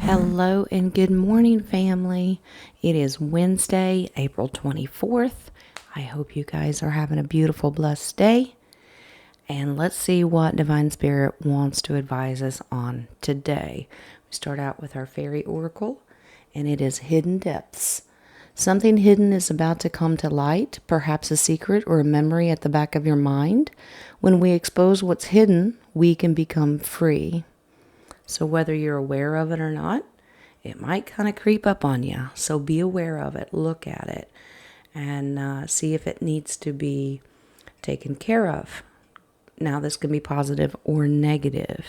Hello and good morning, family. It is Wednesday, April 24th. I hope you guys are having a beautiful, blessed day. And let's see what Divine Spirit wants to advise us on today. We start out with our fairy oracle, and it is hidden depths. Something hidden is about to come to light, perhaps a secret or a memory at the back of your mind. When we expose what's hidden, we can become free. So whether you're aware of it or not, it might kind of creep up on you. So be aware of it, look at it, and see if it needs to be taken care of. Now, this can be positive or negative.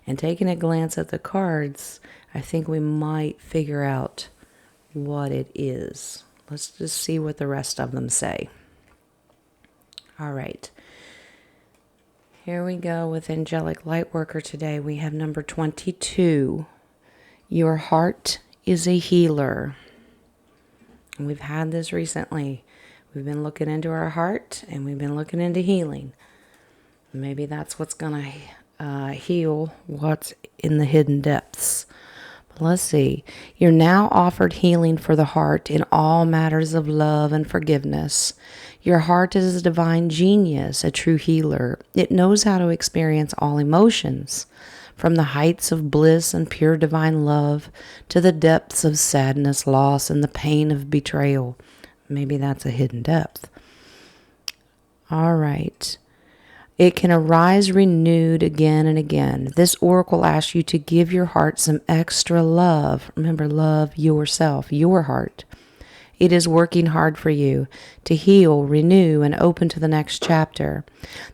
And taking a glance at the cards, I think we might figure out what it is. Let's just see what the rest of them say. All right. Here we go with Angelic Lightworker today. We have number 22. Your heart is a healer. And we've had this recently. We've been looking into our heart and we've been looking into healing. Maybe that's what's going to heal what's in the hidden depths. But let's see. You're now offered healing for the heart in all matters of love and forgiveness. Your heart is a divine genius, a true healer. It knows how to experience all emotions, from the heights of bliss and pure divine love to the depths of sadness, loss, and the pain of betrayal. Maybe that's a hidden depth. All right. It can arise renewed again and again. This oracle asks you to give your heart some extra love. Remember, love yourself, your heart. It is working hard for you to heal, renew, and open to the next chapter.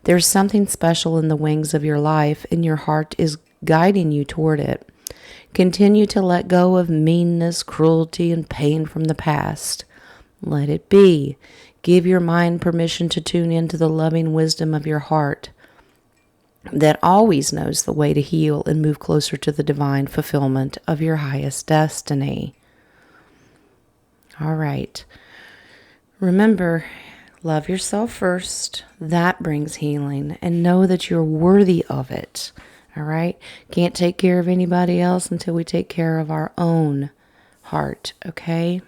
There's something special in the wings of your life, and your heart is guiding you toward it. Continue to let go of meanness, cruelty, and pain from the past. Let it be. Give your mind permission to tune into the loving wisdom of your heart that always knows the way to heal and move closer to the divine fulfillment of your highest destiny. All right. Remember, love yourself first. That brings healing. And know that you're worthy of it. All right? Can't take care of anybody else until we take care of our own heart. Okay?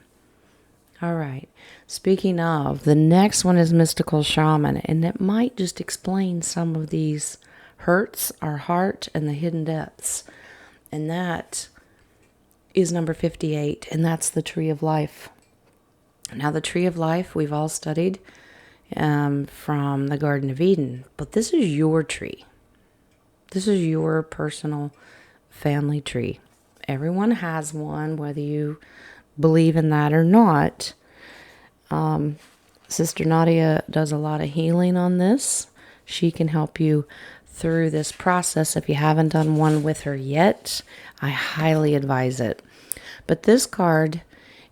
All right. Speaking of, the next one is Mystical Shaman. And it might just explain some of these hurts, our heart, and the hidden depths. And that is number 58. And that's the Tree of Life. Now, the Tree of Life, we've all studied from the Garden of Eden. But this is your tree. This is your personal family tree. Everyone has one, whether you believe in that or not. Sister Nadia does a lot of healing on this. She can help you through this process. If you haven't done one with her yet, I highly advise it. But this card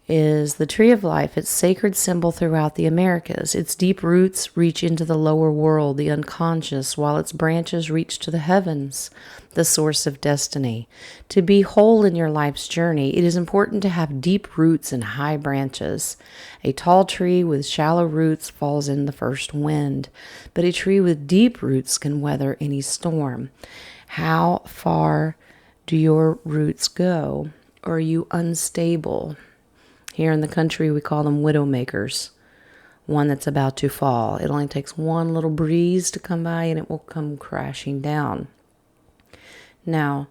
is the Tree of Life. It's sacred symbol throughout the Americas. Its deep roots reach into the lower world, the unconscious, while its branches reach to the heavens, the source of destiny. To be whole in your life's journey, it is important to have deep roots and high branches. A tall tree with shallow roots falls in the first wind, but a tree with deep roots can weather any storm. How far do your roots go? Or are you unstable? Here in the country, we call them widowmakers. One that's about to fall. It only takes one little breeze to come by and it will come crashing down. Now,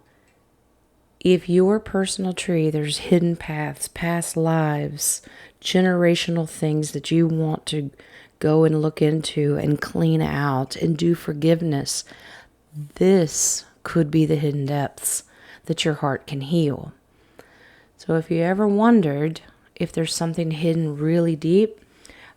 if your personal tree, there's hidden paths, past lives, generational things that you want to go and look into and clean out and do forgiveness, this could be the hidden depths that your heart can heal. So if you ever wondered if there's something hidden really deep,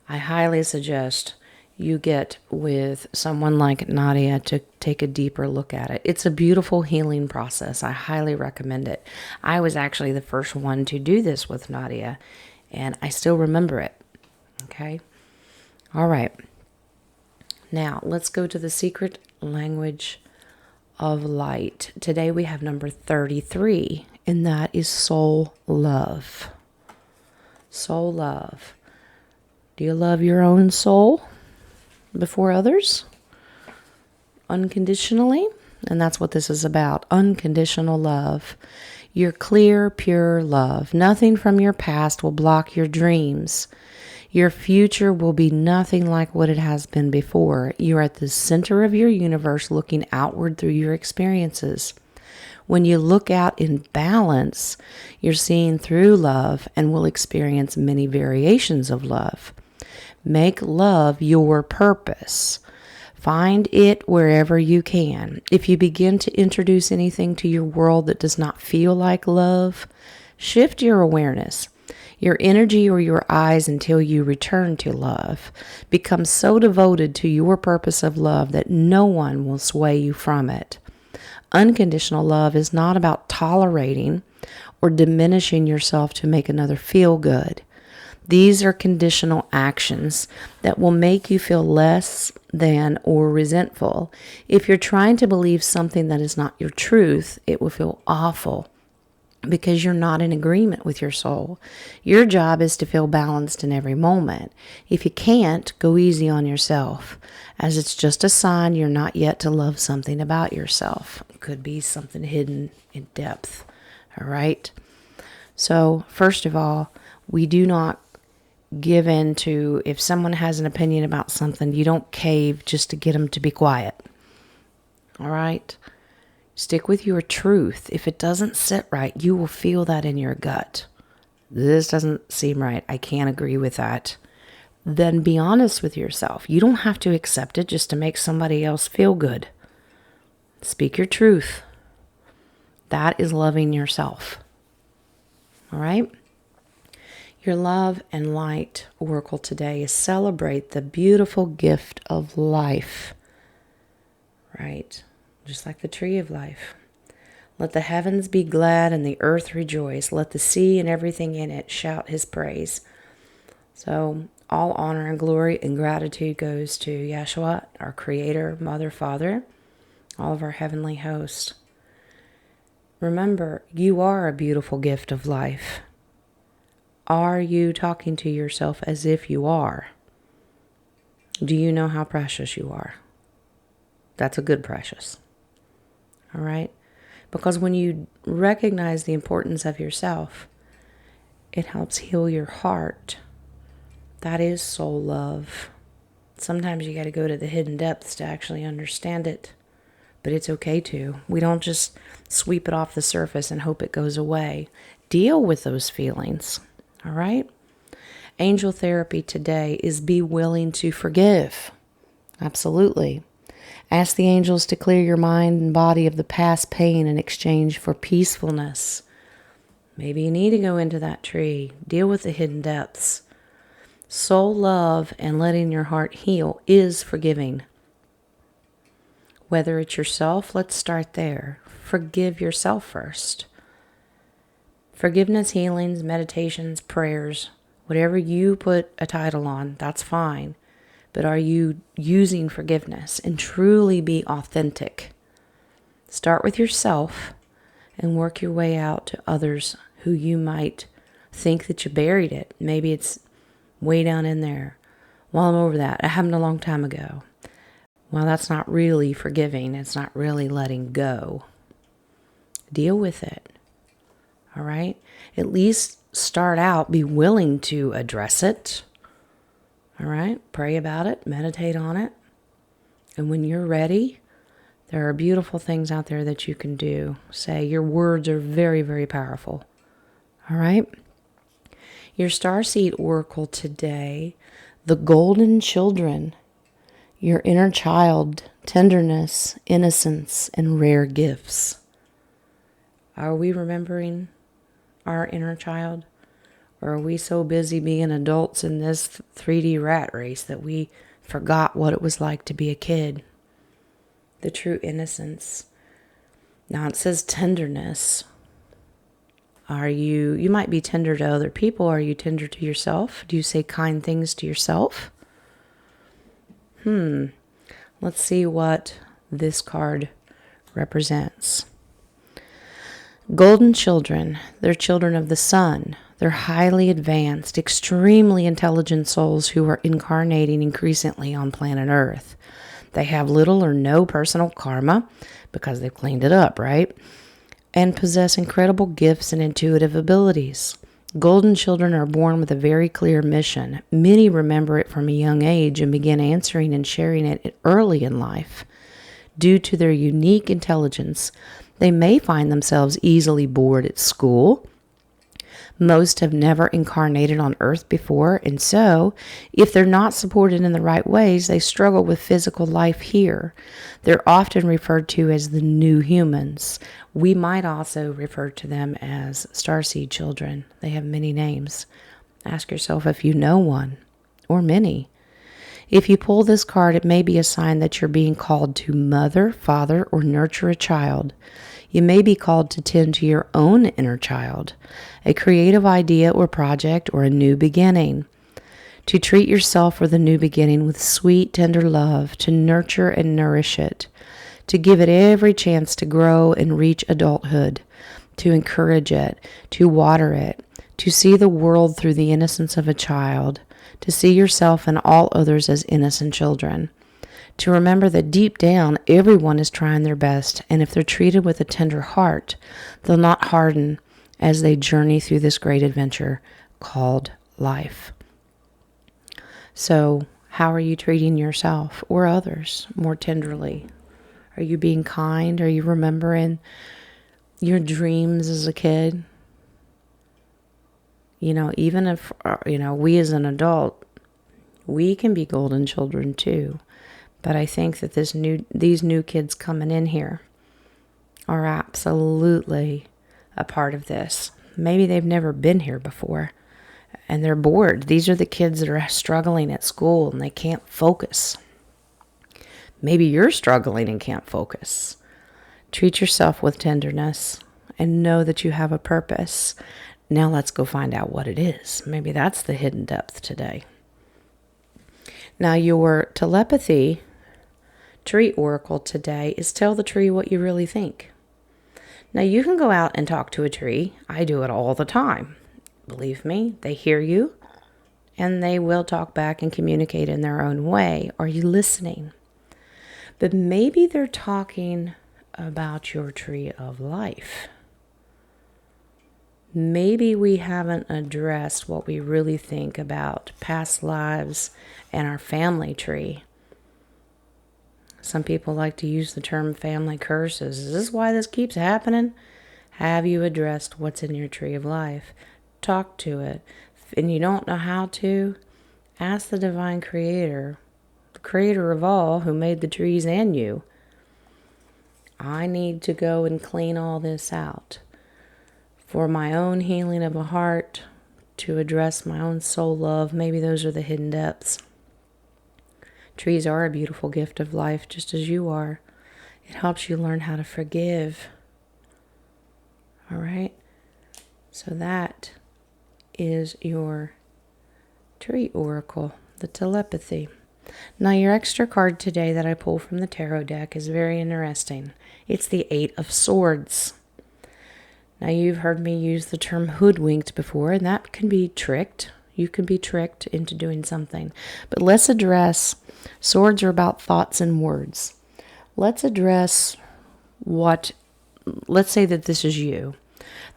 I highly suggest you get with someone like Nadia to take a deeper look at it. It's a beautiful healing process. I highly recommend it. I was actually the first one to do this with Nadia, and I still remember it. Okay? All right. Now, let's go to the secret language of light. Today we have number 33, and that is soul love. Soul love. Do you love your own soul before others? Unconditionally? And that's what this is about. Unconditional love. You're clear, pure love. Nothing from your past will block your dreams. Your future will be nothing like what it has been before. You're at the center of your universe, looking outward through your experiences. When you look out in balance, you're seeing through love and will experience many variations of love. Make love your purpose. Find it wherever you can. If you begin to introduce anything to your world that does not feel like love, shift your awareness, your energy, or your eyes until you return to love. Become so devoted to your purpose of love that no one will sway you from it. Unconditional love is not about tolerating or diminishing yourself to make another feel good. These are conditional actions that will make you feel less than or resentful. If you're trying to believe something that is not your truth, it will feel awful because you're not in agreement with your soul. Your job is to feel balanced in every moment. If you can't, go easy on yourself, as it's just a sign you're not yet to love something about yourself. It could be something hidden in depth. All right? So, first of all, we do not give in to, if someone has an opinion about something, you don't cave just to get them to be quiet. All right? Stick with your truth. If it doesn't sit right, you will feel that in your gut. This doesn't seem right. I can't agree with that. Then be honest with yourself. You don't have to accept it just to make somebody else feel good. Speak your truth. That is loving yourself. All right? Your love and light oracle today is celebrate the beautiful gift of life. Right? Just like the tree of life. Let the heavens be glad and the earth rejoice. Let the sea and everything in it shout his praise. So all honor and glory and gratitude goes to Yeshua, our Creator, Mother, Father, all of our heavenly hosts. Remember, you are a beautiful gift of life. Are you talking to yourself as if you are? Do you know how precious you are? That's a good precious. All right? Because when you recognize the importance of yourself, it helps heal your heart. That is soul love. Sometimes you got to go to the hidden depths to actually understand it. But it's okay to. We don't just sweep it off the surface and hope it goes away. Deal with those feelings. All right? Angel therapy today is be willing to forgive. Absolutely. Ask the angels to clear your mind and body of the past pain in exchange for peacefulness. Maybe you need to go into that tree. Deal with the hidden depths. Soul love and letting your heart heal is forgiving. Whether it's yourself, let's start there. Forgive yourself first. Forgiveness, healings, meditations, prayers, whatever you put a title on, that's fine. But are you using forgiveness? And truly be authentic. Start with yourself and work your way out to others who you might think that you buried it. Maybe it's way down in there. Well, I'm over that. It happened a long time ago. Well, that's not really forgiving. It's not really letting go. Deal with it. All right? At least start out, be willing to address it. All right? Pray about it, meditate on it. And when you're ready, there are beautiful things out there that you can do. Say, your words are very, very powerful. All right? Your starseed oracle today, the golden children, your inner child, tenderness, innocence, and rare gifts. Are we remembering our inner child? Or are we so busy being adults in this 3D rat race that we forgot what it was like to be a kid? The true innocence. Now it says tenderness. You might be tender to other people. Are you tender to yourself? Do you say kind things to yourself? Let's see what this card represents. Golden children, they're children of the sun. They're highly advanced, extremely intelligent souls who are incarnating increasingly on planet Earth. They have little or no personal karma because they've cleaned it up, right? and possess incredible gifts and intuitive abilities. Golden children are born with a very clear mission. Many remember it from a young age and begin answering and sharing it early in life. Due to their unique intelligence, they may find themselves easily bored at school. Most have never incarnated on Earth before, and so, if they're not supported in the right ways, they struggle with physical life here. They're often referred to as the new humans. We might also refer to them as starseed children. They have many names. Ask yourself if you know one, or many. If you pull this card, it may be a sign that you're being called to mother, father, or nurture a child. You may be called to tend to your own inner child, a creative idea or project, or a new beginning. To treat yourself for the new beginning with sweet, tender love, to nurture and nourish it, to give it every chance to grow and reach adulthood, to encourage it, to water it, to see the world through the innocence of a child, to see yourself and all others as innocent children. To remember that deep down, everyone is trying their best, and if they're treated with a tender heart, they'll not harden as they journey through this great adventure called life. So, how are you treating yourself or others more tenderly? Are you being kind? Are you remembering your dreams as a kid? Even if, we as an adult, we can be golden children too. But I think that these new kids coming in here are absolutely a part of this. Maybe they've never been here before and they're bored. These are the kids that are struggling at school and they can't focus. Maybe you're struggling and can't focus. Treat yourself with tenderness and know that you have a purpose. Now let's go find out what it is. Maybe that's the hidden depth today. Now your telepathy tree oracle today is tell the tree what you really think. Now you can go out and talk to a tree. I do it all the time. Believe me, they hear you and they will talk back and communicate in their own way. Are you listening? But maybe they're talking about your tree of life. Maybe we haven't addressed what we really think about past lives and our family tree. Some people like to use the term family curses. Is this why this keeps happening? Have you addressed what's in your tree of life? Talk to it. And you don't know how to? Ask the divine creator, the creator of all, who made the trees and you. I need to go and clean all this out for my own healing of a heart, to address my own soul love. Maybe those are the hidden depths. Trees are a beautiful gift of life, just as you are. It helps you learn how to forgive. All right? So that is your tree oracle, the telepathy. Now your extra card today that I pull from the tarot deck is very interesting. It's the 8 of Swords. Now you've heard me use the term hoodwinked before, and that can be tricked. You can be tricked into doing something. But let's address, swords are about thoughts and words. Let's address let's say that this is you.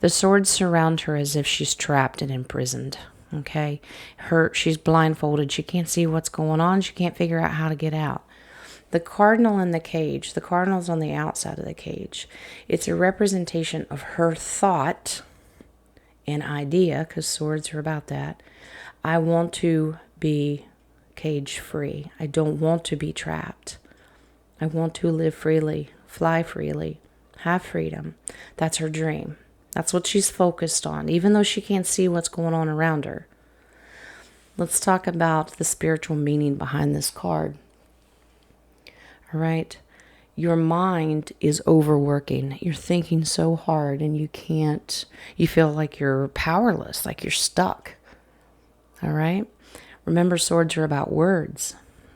The swords surround her as if she's trapped and imprisoned. Okay? She's blindfolded. She can't see what's going on. She can't figure out how to get out. The cardinal in the cage, the cardinal's on the outside of the cage. It's a representation of her thought and idea, because swords are about that. I want to be cage free. I don't want to be trapped. I want to live freely, fly freely, have freedom. That's her dream. That's what she's focused on, even though she can't see what's going on around her. Let's talk about the spiritual meaning behind this card. All right. Your mind is overworking. You're thinking so hard and you feel like you're powerless, like you're stuck. All right. Remember, swords are about words.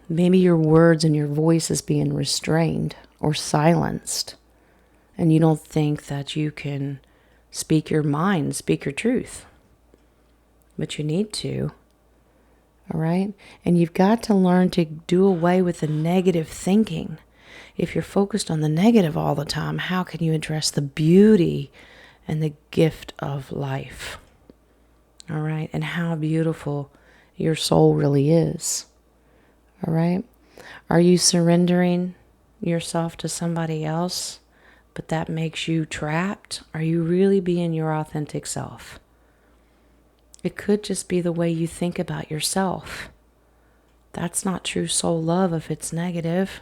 Maybe your words and your voice is being restrained or silenced, and you don't think that you can speak your mind, speak your truth. But you need to. All right? And you've got to learn to do away with the negative thinking. If you're focused on the negative all the time, how can you address the beauty and the gift of life? All right. And how beautiful your soul really is. All right. Are you surrendering yourself to somebody else, but that makes you trapped? Are you really being your authentic self? It could just be the way you think about yourself. That's not true soul love if it's negative.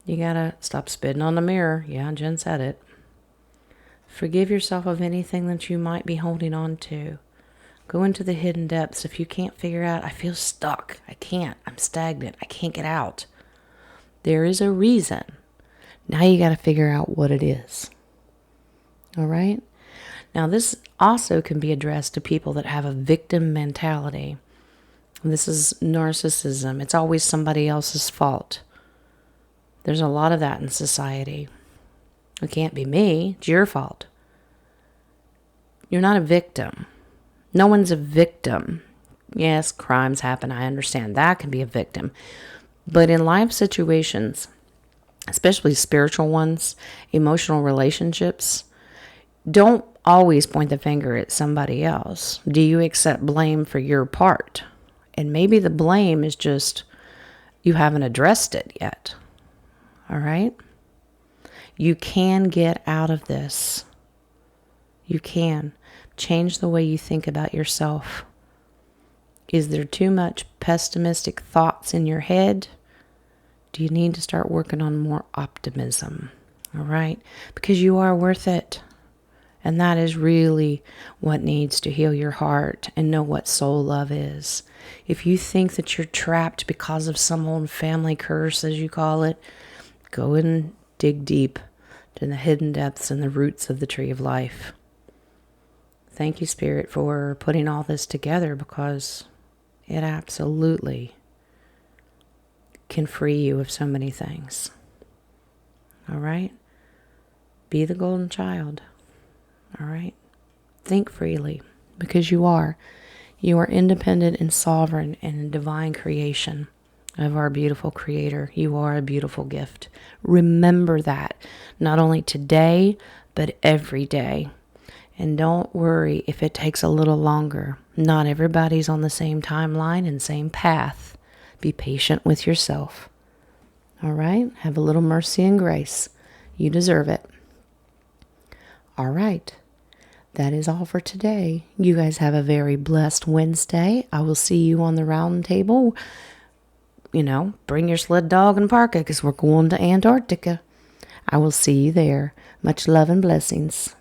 You gotta stop spitting on the mirror. Yeah, Jen said it. Forgive yourself of anything that you might be holding on to. Go into the hidden depths. If you can't figure out, I feel stuck. I can't. I'm stagnant. I can't get out. There is a reason. Now you got to figure out what it is. All right? Now this also can be addressed to people that have a victim mentality. This is narcissism. It's always somebody else's fault. There's a lot of that in society. It can't be me. It's your fault. You're not a victim. No one's a victim. Yes, crimes happen. I understand that can be a victim. But in life situations, especially spiritual ones, emotional relationships, don't always point the finger at somebody else. Do you accept blame for your part? And maybe the blame is just you haven't addressed it yet. All right? You can get out of this. You can. Change the way you think about yourself. Is there too much pessimistic thoughts in your head? Do you need to start working on more optimism? All right? Because you are worth it. And that is really what needs to heal your heart and know what soul love is. If you think that you're trapped because of some old family curse, as you call it, go and dig deep to the hidden depths and the roots of the tree of life. Thank you, Spirit, for putting all this together, because it absolutely can free you of so many things. All right? Be the golden child. All right? Think freely, because you are. You are independent and sovereign and a divine creation of our beautiful Creator. You are a beautiful gift. Remember that, not only today, but every day. And don't worry if it takes a little longer. Not everybody's on the same timeline and same path. Be patient with yourself. All right? Have a little mercy and grace. You deserve it. All right. That is all for today. You guys have a very blessed Wednesday. I will see you on the round table. Bring your sled dog and parka, because we're going to Antarctica. I will see you there. Much love and blessings.